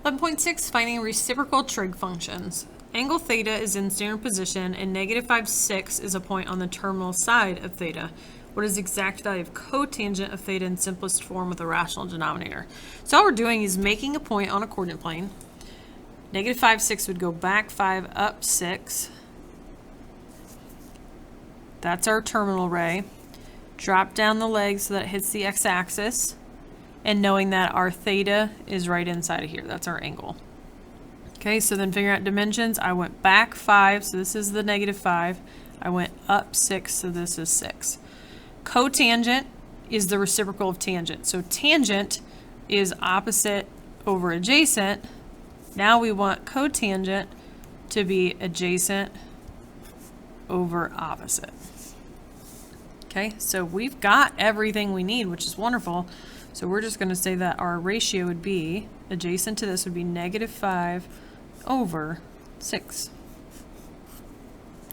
11.6, finding reciprocal trig functions. Angle theta is in standard position and negative 5, 6 is a point on the terminal side of theta. What is the exact value of cotangent of theta in simplest form with a rational denominator? So all we're doing is making a point on a coordinate plane. Negative 5, 6 would go back 5, up 6. That's our terminal ray. Drop down the leg so that it hits the x-axis. And knowing that our theta is right inside of here. That's our angle. Okay, so then figuring out dimensions, I went back 5, so this is the negative 5. I went up 6, so this is 6. Cotangent is the reciprocal of tangent. So tangent is opposite over adjacent. Now we want cotangent to be adjacent over opposite. Okay, so we've got everything we need, which is wonderful. So we're just going to say that our ratio would be, adjacent to this would be negative 5 over 6.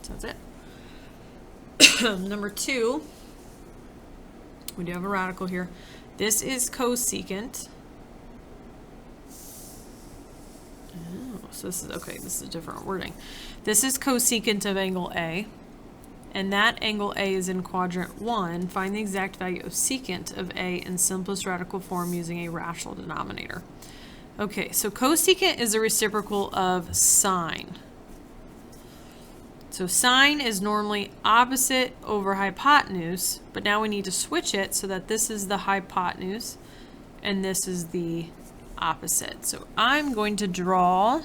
So that's it. Number 2, we do have a radical here. This is cosecant. Oh, so this is, okay, this is a different wording. This is cosecant of angle A. And that angle A is in quadrant 1. Find the exact value of secant of A in simplest radical form using a rational denominator. Okay, so cosecant is a reciprocal of sine. So sine is normally opposite over hypotenuse, but now we need to switch it so that this is the hypotenuse and this is the opposite. So I'm going to draw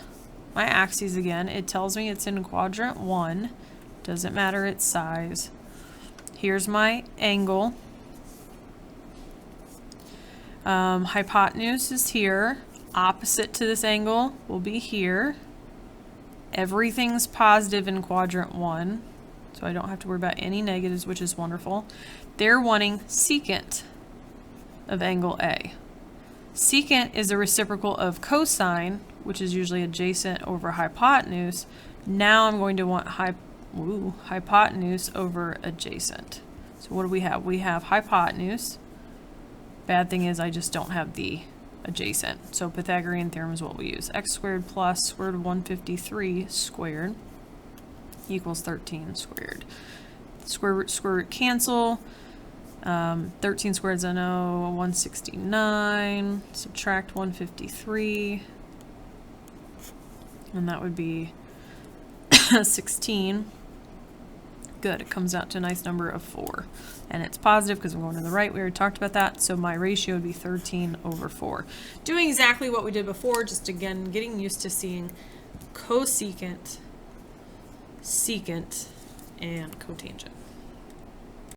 my axes again. It tells me it's in quadrant 1. Doesn't matter its size. Here's my angle. Hypotenuse is here. Opposite to this angle will be here. Everything's positive in quadrant 1, so I don't have to worry about any negatives, which is wonderful. They're wanting secant of angle A. Secant is a reciprocal of cosine, which is usually adjacent over hypotenuse. Now I'm going to want hypotenuse over adjacent. So what do we have? We have hypotenuse. Bad thing is I just don't have the adjacent. So Pythagorean theorem is what we use. X squared plus square root of 153 squared equals 13 squared. Square root cancel. 13 squared is I know 169. Subtract 153. And that would be 16. Good, it comes out to a nice number of 4. And it's positive because I'm going to the right. We already talked about that. So my ratio would be 13 over 4. Doing exactly what we did before, just again getting used to seeing cosecant, secant, and cotangent.